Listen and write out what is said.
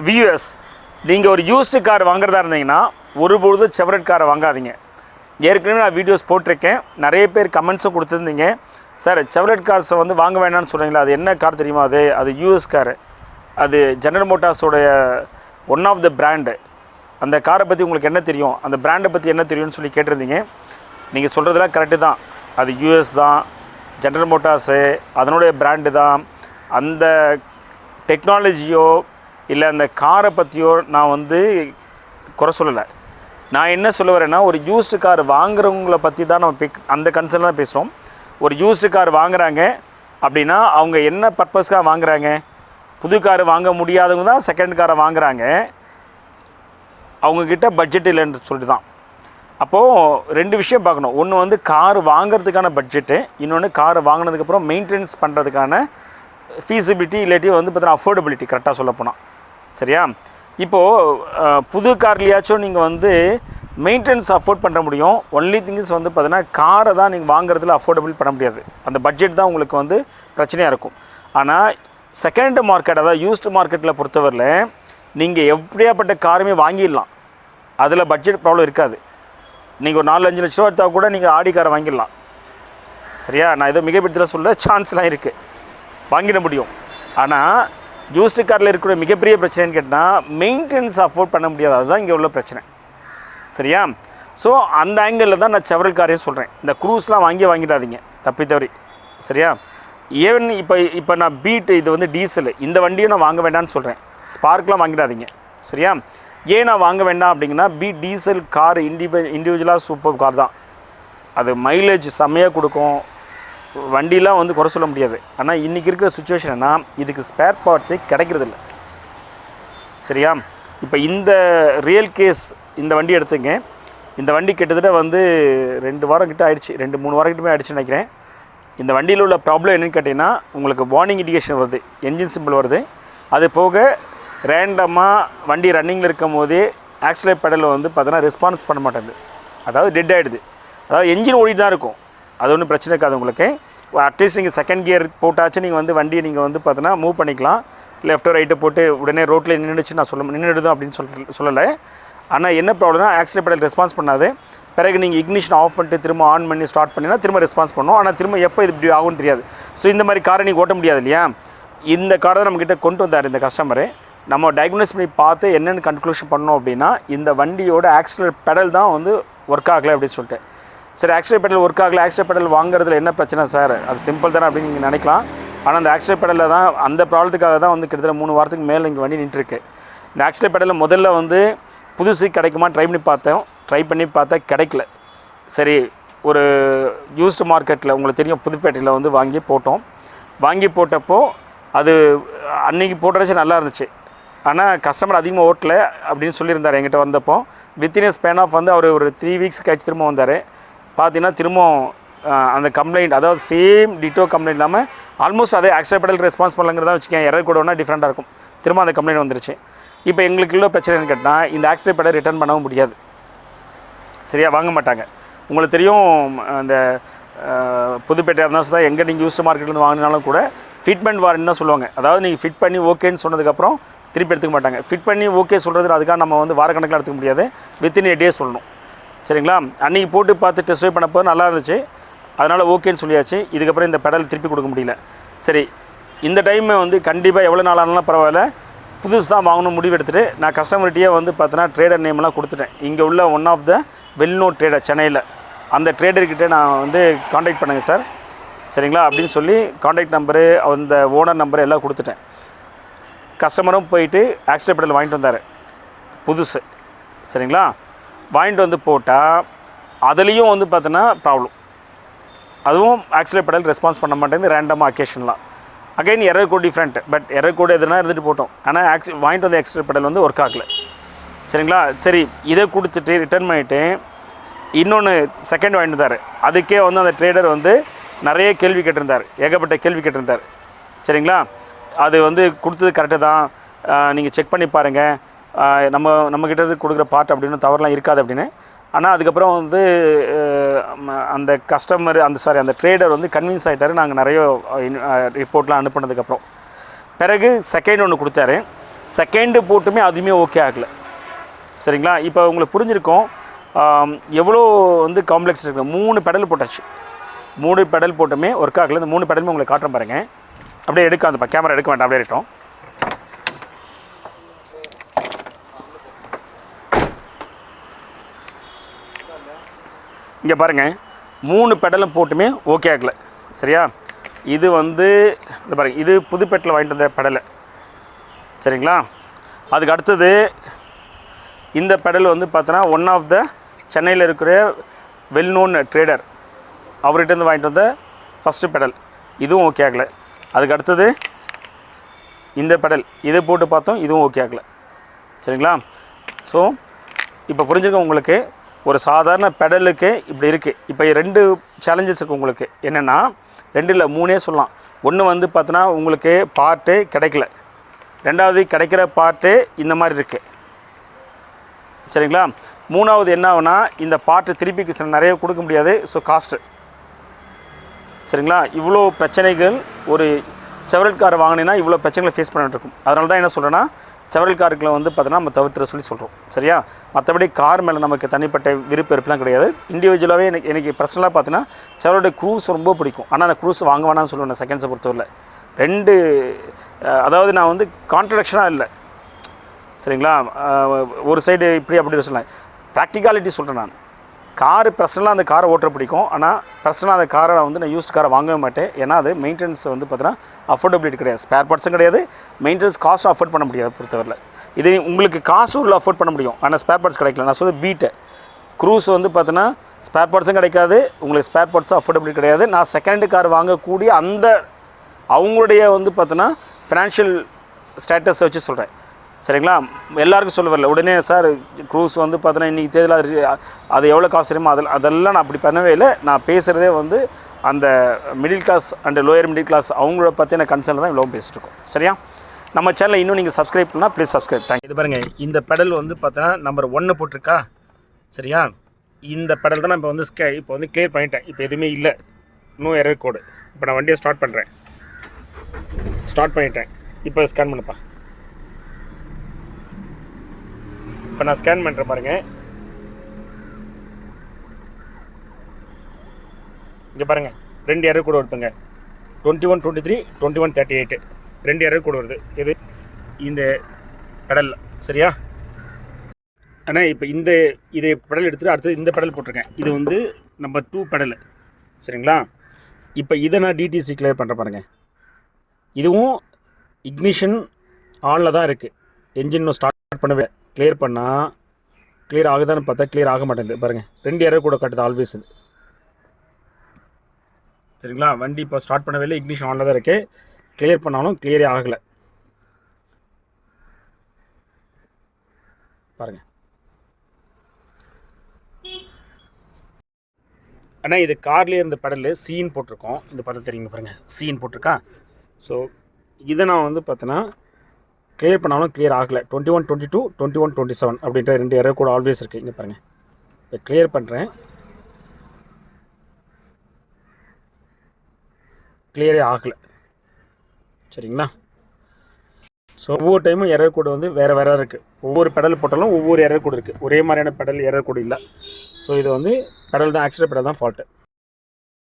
வியூஎஸ், நீங்கள் ஒரு used car வாங்குறதா இருந்தீங்கன்னா ஒருபொழுதும் செவரட் காரை வாங்காதீங்க. ஏற்கனவே நான் வீடியோஸ் போட்டிருக்கேன், நிறைய பேர் கமெண்ட்ஸும் கொடுத்துருந்தீங்க. சார் செவரட் கார்ஸை வந்து வாங்க வேண்டாம்னு சொல்கிறீங்களா, அது என்ன கார் தெரியுமா, அது யூஎஸ் காரு, அது ஜெனரல் மோட்டார்ஸோடைய ஒன் ஆஃப் த பிராண்டு, அந்த காரை பற்றி உங்களுக்கு என்ன தெரியும், அந்த பிராண்டை பற்றி என்ன தெரியும்னு சொல்லி கேட்டிருந்தீங்க. நீங்கள் சொல்கிறதுலாம் கரெக்டு தான், அது யூஎஸ் தான், ஜெனரல் மோட்டார்ஸு அதனுடைய பிராண்டு தான். அந்த டெக்னாலஜியோ இல்லை அந்த காரை பற்றியோ நான் வந்து குறை சொல்லலை. நான் என்ன சொல்ல வரேன்னா, ஒரு யூஸ்டு கார் வாங்குறவங்கள பற்றி தான் நம்ம அந்த கன்சர்ன் தான் பேசுகிறோம். ஒரு யூஸ்டு கார் வாங்குறாங்க அப்படின்னா அவங்க என்ன பர்பஸ்க்காக வாங்குறாங்க, புது கார் வாங்க முடியாதவங்க தான் செகண்ட் காரை வாங்குறாங்க, அவங்கக்கிட்ட பட்ஜெட் இல்லைன்னு சொல்லிட்டு தான். அப்போது ரெண்டு விஷயம் பார்க்கணும். ஒன்று வந்து கார் வாங்கிறதுக்கான பட்ஜெட்டு, இன்னொன்று கார் வாங்கினதுக்கப்புறம் மெயின்டெனன்ஸ் பண்ணுறதுக்கான ஃபீஸிபிலிட்டி இல்லாட்டி வந்து பார்த்தீங்கன்னா அஃபோர்டபிலிட்டி, கரெக்டாக சொல்லப்போனால். சரியா? இப்போது புது கார்லையாச்சும் நீங்கள் வந்து மெயின்டெனன்ஸ் அஃபோர்ட் பண்ண முடியும். ஒன்லி திங்ஸ் வந்து பார்த்தீங்கன்னா காரை தான் நீங்கள் வாங்குறதுல அஃபோர்டபிள் பண்ண முடியாது. அந்த பட்ஜெட் தான் உங்களுக்கு வந்து பிரச்சனையாக இருக்கும். ஆனால் செகண்ட் மார்க்கெட், அதாவது யூஸ்டு மார்க்கெட்டில் பொறுத்தவரையில் நீங்கள் எப்படியாப்பட்ட காருமே வாங்கிடலாம், அதில் பட்ஜெட் ப்ராப்ளம் இருக்காது. நீங்கள் ஒரு 4-5 லட்ச ரூபா எடுத்தால் கூட நீங்கள் ஆடி காரை வாங்கிடலாம். சரியா? நான் ஏதோ மிகப்பெரிய சொல்ல சான்ஸ்லாம் இருக்குது, வாங்கிட முடியும். ஆனால் யூஸ்டு காரில் இருக்கிற மிகப்பெரிய பிரச்சனைன்னு கேட்டால் மெயின்டெனன்ஸ் அஃபோர்ட் பண்ண முடியாது, அதுதான் இங்கே உள்ள பிரச்சனை. சரியா? ஸோ அந்த ஆங்கிளில் தான் நான் செவரல் காரையும் சொல்கிறேன். இந்த க்ரூஸ்லாம் வாங்கிடாதீங்க தப்பி தவறி. சரியா? ஈவன் இப்போ நான் பீட், இது வந்து டீசல், இந்த வண்டியும் நான் வாங்க வேண்டாம்னு சொல்கிறேன். ஸ்பார்க்லாம் வாங்கிடாதீங்க. சரியா? ஏன் நான் வாங்க வேண்டாம் அப்படிங்கன்னா, பீட் டீசல் கார் இண்டிவிஜுவலாக சூப்பர் கார் தான், அது மைலேஜ் செம்மையாக கொடுக்கும், வண்டிலாம் வந்து குறை சொல்ல முடியாது. ஆனால் இன்றைக்கி இருக்கிற சுச்சுவேஷன்னா இதுக்கு ஸ்பேர் பார்ட்ஸே கிடைக்கிறதில்ல. சரியா? இப்போ இந்த ரியல் கேஸ் இந்த வண்டி எடுத்துங்க. இந்த வண்டி கிட்டத்தட்ட வந்து 2 வாரம் கிட்ட ஆகிடுச்சு, 2-3 வாரம் கிட்டமே ஆகிடுச்சுன்னு நினைக்கிறேன். இந்த வண்டியில் உள்ள ப்ராப்ளம் என்னென்னு கேட்டிங்கன்னா, உங்களுக்கு வார்னிங் இண்டிகேஷன் வருது, என்ஜின் சிம்பிள் வருது. அது போக ரேண்டமாக வண்டி ரன்னிங்கில் இருக்கும் போதே ஆக்சிலேட் பெடலில் வந்து பார்த்தீங்கன்னா ரெஸ்பான்ஸ் பண்ண மாட்டேங்குது, அதாவது டெட் ஆகிடுது. அதாவது என்ஜின் ஓடிட்டு தான் இருக்கும், அது ஒன்றும் பிரச்சனை இருக்காது உங்களுக்கு. அட்லீஸ்ட் நீங்கள் செகண்ட் கியர் போட்டாச்சு நீங்கள் வந்து வண்டியை நீங்கள் வந்து பார்த்தீங்கன்னா மூவ் பண்ணிக்கலாம். லெஃப்ட்டோ ரைட்டோ போட்டு உடனே ரோட்டில் நின்றுச்சு நான் நின்றுடுதும் அப்படின்னு சொல்லலை. ஆனால் என்ன ப்ராப்ளம்னா, ஆக்சிலேட் பெடல் ரெஸ்பான்ஸ் பண்ணாது. பிறகு நீங்கள் இக்னிஷன் ஆஃப் பண்ணிட்டு திரும்ப ஆன் பண்ணி ஸ்டார்ட் பண்ணினா திரும்ப ரெஸ்பான்ஸ் பண்ணும். ஆனால் திரும்ப எப்போ இது இப்படி ஆகும்னு தெரியாது. ஸோ இந்த மாதிரி காரை நீங்கள் ஓட்ட முடியாது இல்லையா? இந்த காரை தான் நம்மக்கிட்ட கொண்டு வந்தார் இந்த கஸ்டமரு. நம்ம டயக்னோஸ் பண்ணி பார்த்து என்னென்னு கன்க்ளூஷன் பண்ணோம் அப்படின்னா, இந்த வண்டியோட ஆக்சிலேட் பெடல் தான் வந்து ஒர்க் ஆகலை அப்படின்னு சொல்லிட்டு. சரி, ஆக்சிலேட் பெடல் ஒர்க் ஆகலை, ஆக்சிலேட் பெடல் வாங்குறதுல என்ன பிரச்சனை சார், அது சிம்பிள் தானே அப்படின்னு நீங்கள் நினைக்கலாம். ஆனால் அந்த ஆக்சிலேட் பெடலில் தான், அந்த ப்ராப்ளத்துக்காக தான் வந்து கிட்டத்தட்ட 3 வாரத்துக்கு மேலே இங்கே வண்டி நின்றுருக்கு. இந்த ஆக்சிலேட் பெடலில் முதல்ல வந்து புதுசு கிடைக்குமா ட்ரை பண்ணி பார்த்தா கிடைக்கல. சரி, ஒரு யூஸ்டு மார்க்கெட்டில் உங்களுக்கு தெரியும் புதுப்பேட்டையில் வந்து வாங்கி போட்டப்போ அது அன்றைக்கி போட்டுறச்சு நல்லா இருந்துச்சு. ஆனால் கஸ்டமர் அதிகமாக ஓட்டலை அப்படின்னு சொல்லியிருந்தார் என்கிட்ட வந்தப்போ. வித்தின் ஸ்பேன் ஆஃப் வந்து அவர் ஒரு 3 வீக்ஸ் கழிச்சு திரும்ப வந்தார். பார்த்தீங்கன்னா திரும்ப அந்த கம்ப்ளைண்ட், அதாவது சேம் டிட்டோ கம்ப்ளைண்ட் இல்லாமல் ஆல்மோஸ்ட் அதே ஆக்சிலேட் பெடல் ரெஸ்பான்ஸ் பண்ணலங்கிறதா வச்சுக்கேன். எரர் கூட ஒன்றா டிஃப்ரெண்ட்டாக இருக்கும். திரும்ப அந்த கம்ப்ளைண்ட் வந்துருச்சு. இப்போ எங்களுக்கு உள்ள பிரச்சனைன்னு கேட்டால், இந்த ஆக்சிலேட் பெடல் ரிட்டர்ன் பண்ணவும் முடியாது. சரியா? வாங்க மாட்டாங்க. உங்களுக்கு தெரியும், அந்த புதுப்பேட்டை இருந்தால் தான் எங்கே நீங்கள் யூஸ்டு மார்க்கெட்லேருந்து வாங்கினாலும் கூட ஃபிட்மெண்ட் வாரண்டி தான் சொல்லுவாங்க. அதாவது நீங்கள் ஃபிட் பண்ணி ஓகேன்னு சொன்னதுக்கப்புறம் திருப்பி எடுத்துக்க மாட்டாங்க. ஃபிட் பண்ணி ஓகே சொல்கிறது அதுக்காக நம்ம வந்து வாரக்கணக்கில் எடுத்துக்க முடியாது, வித்தின் a day சொல்லணும். சரிங்களா? அன்றைக்கி போட்டு பார்த்து டெஸ்ட் ட்ரைவ் பண்ணப்போ நல்லா இருந்துச்சு, அதனால் ஓகேன்னு சொல்லியாச்சு. இதுக்கப்புறம் இந்த பெடல் திருப்பி கொடுக்க முடியல. சரி, இந்த டைம் வந்து கண்டிப்பாக எவ்வளோ நாள் ஆனாலும் பரவாயில்ல, புதுசு தான் வாங்கணும் முடிவு எடுத்துகிட்டு நான் கஸ்டமர்கிட்டயே வந்து பார்த்தோன்னா ட்ரேடர் நேம்லாம் கொடுத்துட்டேன். இங்கே உள்ள one of the well known trader சென்னையில், அந்த ட்ரேடர்கிட்ட நான் வந்து காண்டாக்ட் பண்ணுங்கள் சார், சரிங்களா அப்படின்னு சொல்லி காண்டாக்ட் நம்பரு, அந்த ஓனர் நம்பரு எல்லாம் கொடுத்துட்டேன். கஸ்டமரும் போயிட்டு ஆக்சிலேட் பெடல் வாங்கிட்டு வந்தார் புதுசு. சரிங்களா? வாங்கிட்டு வந்து போட்டால் அதுலேயும் வந்து பார்த்தோன்னா ப்ராப்ளம், அதுவும் ஆக்சிலேட் பெடல் ரெஸ்பான்ஸ் பண்ண மாட்டேங்குது ரேண்டமாக அக்கேஷன்லாம். Again error code different, but error code எதுனா இருந்துட்டு போட்டோம். ஆனால் வாங்கிட்டு வந்து ஆக்சிலேட் பெடல் வந்து ஒர்க் ஆகலை. சரிங்களா? சரி, இதை கொடுத்துட்டு ரிட்டர்ன் பண்ணிவிட்டு இன்னொன்று செகண்ட் வாங்கிட்டு வந்தார். அதுக்கே வந்து அந்த ட்ரேடர் வந்து நிறைய கேள்வி கேட்டிருந்தார், ஏகப்பட்ட கேள்வி கேட்டிருந்தார். சரிங்களா? அது வந்து கொடுத்தது கரெக்டு தான், நீங்கள் செக் பண்ணி பாருங்கள், நம்மக்கிட்ட கொடுக்குற பார்ட் அப்படின்னு தவறுலாம் இருக்காது அப்படின்னு. ஆனால் அதுக்கப்புறம் வந்து அந்த கஸ்டமர் அந்த ட்ரேடர் வந்து கன்வின்ஸ் ஆகிட்டார். நாங்கள் நிறைய ரிப்போர்ட்லாம் அனுப்பினதுக்கப்புறம் பிறகு செகண்ட் ஒன்று கொடுத்தாரு. செகண்டு போட்டுமே அதுவுமே ஓகே ஆகலை. சரிங்களா? இப்போ உங்களுக்கு புரிஞ்சிருக்கும் எவ்வளோ வந்து காம்ப்ளெக்ஸ் இருக்குது. 3 பெடல் போட்டாச்சு, 3 பெடல் போட்டுமே ஒர்க் ஆகலை. இந்த 3 பெடலுமே உங்களுக்கு காட்டுறேன் பாருங்கள். அப்படியே எடுக்க அந்த கேமரா எடுக்க வேண்டாம், அப்படியே இருக்கட்டும். இங்கே பாருங்கள், 3 பெடலும் போட்டுமே ஓகே ஆகலை. சரியா? இது வந்து இந்த பாருங்கள், இது புதுப்பேட்டில் வாங்கிட்டு வந்த பெடலை. சரிங்களா? அதுக்கு அடுத்தது இந்த பெடல் வந்து பார்த்தோன்னா ஒன் ஆஃப் த சென்னையில் இருக்கிற வெல் நோன் ட்ரேடர், அவர்கிட்டருந்து வாங்கிட்டு வந்த ஃபஸ்ட்டு பெடல். இதுவும் ஓகே ஆகலை. அதுக்கு அடுத்தது இந்த பெடல், இதை போட்டு பார்த்தோம், இதுவும் ஓகே ஆகலை. சரிங்களா? ஸோ இப்போ புரிஞ்சுக்க உங்களுக்கு, ஒரு சாதாரண பெடலுக்கு இப்படி இருக்குது. இப்போ 2 சேலஞ்சஸ் இருக்குது உங்களுக்கு. என்னென்னா 2 இல்லை 3 சொல்லலாம். ஒன்று வந்து பார்த்தோன்னா உங்களுக்கு பார்ட்டு கிடைக்கல, 2வது கிடைக்கிற பார்ட்டு இந்த மாதிரி இருக்குது. சரிங்களா? 3வது என்ன ஆகுனா, இந்த பார்ட்டு திருப்பி நிறைய கொடுக்க முடியாது. So cost. சரிங்களா? இவ்வளோ பிரச்சனைகள் ஒரு செவரல் கார் வாங்கினீங்கன்னா இவ்வளோ பிரச்சனைகளை ஃபேஸ் பண்ணிட்டு இருக்கும். அதனால தான் என்ன சொல்கிறேன்னா, செவரல் காருக்குள்ள வந்து பார்த்தோன்னா நம்ம தவிர்த்துற சொல்லி சொல்கிறோம். சரியா? மற்றபடி கார் மேலே நமக்கு தனிப்பட்ட விருப்பம் இருப்பெல்லாம் கிடையாது. இண்டிவிஜுவலாகவே எனக்கு பர்சனலாக பார்த்தீங்கன்னா செவரோட க்ரூஸ் ரொம்ப பிடிக்கும். ஆனால் அந்த க்ரூஸ் வாங்க வேணாம்னு சொல்லுவேன் செகண்ட்ஸை பொறுத்தவரையில். 2 அதாவது நான் வந்து கான்ட்ரடிக்ஷனாக இல்லை. சரிங்களா? ஒரு சைடு இப்படி அப்படி சொல்லலாம், ப்ராக்டிகாலிட்டி சொல்கிறேன். நான் காரு பர்சனலாக அந்த காரை ஓட்ட பிடிக்கும். ஆனால் பர்சனலாக அந்த காரை வந்து நான் யூஸ்ட் காரை வாங்கவே மாட்டேன். ஏன்னா அது மெயின்டெனன்ஸ் வந்து பார்த்தீங்கன்னா அஃபோர்டபிலிட்டி கிடையாது, ஸ்பேர் பார்ட்ஸும் கிடையாது, மெயின்டெனன்ஸ் காஸ்ட்டும் அஃபோர்ட் பண்ண முடியாது பொறுத்தவரையில். இது உங்களுக்கு காஸ்ட்டும் உள்ள அஃபோர்ட் பண்ண முடியும், ஆனால் ஸ்பேர் பார்ட்ஸ் கிடைக்கல. நான் சொல்ல பீட்டு க்ரூஸ் வந்து பார்த்தீங்கன்னா ஸ்பேர் பார்ட்ஸும் கிடைக்காது, உங்களுக்கு ஸ்பேர் பார்ட்ஸும் அஃபோர்டபிலிட்டி கிடையாது. நான் செகண்ட் கார் வாங்கக்கூடிய அந்த அவங்களுடைய வந்து பார்த்தீங்கன்னா ஃபினான்ஷியல் ஸ்டேட்டஸை வச்சு சொல்கிறேன். சரிங்களா? எல்லாருக்கும் சொல்ல வரல உடனே சார் க்ரூஸ் வந்து பார்த்தீங்கன்னா இன்றைக்கி தேதியில் அது எவ்வளோ காசு தெரியுமோ அதெல்லாம் நான் அப்படி பண்ணவே இல்லை. நான் பேசுகிறதே வந்து அந்த middle class and lower middle class அவங்கள பற்றின கன்சர்ன் தான் இவ்வளோ பேசிட்டு இருக்கோம். சரியா? நம்ம சேனலை இன்னும் நீங்கள் சப்ஸ்கிரைப் பண்ணால் ப்ளீஸ் சப்ஸ்கிரைப். தேங்க்யூ. இது பாருங்கள், இந்த பெடல் வந்து பார்த்தீங்கன்னா நம்பர் 1 போட்டிருக்கா. சரியா? இந்த பெடல் தான் நான் இப்போ வந்து இப்போ வந்து கிளியர் பண்ணிட்டேன். இப்போ எதுவுமே இல்லை, இன்னும் எரர் கோடு. இப்போ நான் வண்டியை ஸ்டார்ட் பண்ணுறேன், ஸ்டார்ட் பண்ணிட்டேன். இப்போ ஸ்கேன் பண்ணப்பா. இப்போ நான் ஸ்கேன் பண்ணுறேன் பாருங்கள். இங்கே பாருங்கள், 2 எரர் கூட வருதுங்க. 2123 2138 2 எரர் கூட வருது. இது இந்த பெடல். சரியா? ஆனால் இப்போ இதை பெடல் எடுத்துகிட்டு அடுத்தது இந்த பெடல் போட்டிருக்கேன். இது வந்து நம்பர் 2 பெடல். சரிங்களா? இப்போ இதை நான் டிடிசி கிளியர் பண்ணுறேன் பாருங்கள். இதுவும் இக்னிஷன் ஆனில் தான் இருக்குது, என்ஜின் இன்னும் ஸ்டார்ட் பண்ணவே. கிளியர் பண்ணால் கிளியர் ஆகுதான்னு பார்த்தா கிளியர் ஆக மாட்டேங்குது பாருங்கள். 2 எரர் கூட காட்டுது ஆல்வேஸ் இது. சரிங்களா? வண்டி இப்போ ஸ்டார்ட் பண்ணவே இல்லை, இக்னிஷன் ஆனில் தான் இருக்குது. கிளியர் பண்ணாலும் கிளியரே ஆகலை பாருங்கள். ஆனால் இது கார்லேயே இருந்த பெடல் சீன் போட்டிருக்கோம். இந்த பார்த்தா தெரியுங்க பாருங்கள், சீன் போட்டிருக்கா. ஸோ இதை நான் வந்து பார்த்தோன்னா கிளியர் பண்ணாலும் கிளியர் ஆகலை. 2122 2127 அப்படின்ற 2 எரர் கூட ஆல்வேஸ் இருக்குது. இங்கே பாருங்கள், இப்போ கிளியர் பண்ணுறேன், கிளியரே ஆகலை. சரிங்களா? ஸோ ஒவ்வொரு டைமும் எரர் கோடு வந்து வேறு இருக்குது. ஒவ்வொரு பெடல் போட்டாலும் ஒவ்வொரு எரர் கோடு இருக்குது. ஒரே மாதிரியான பெடல் எரர் கோடு இல்லை. ஸோ இது வந்து பெடல் தான், ஆக்சிடென்ட் பெடல் தான் ஃபால்ட்டு.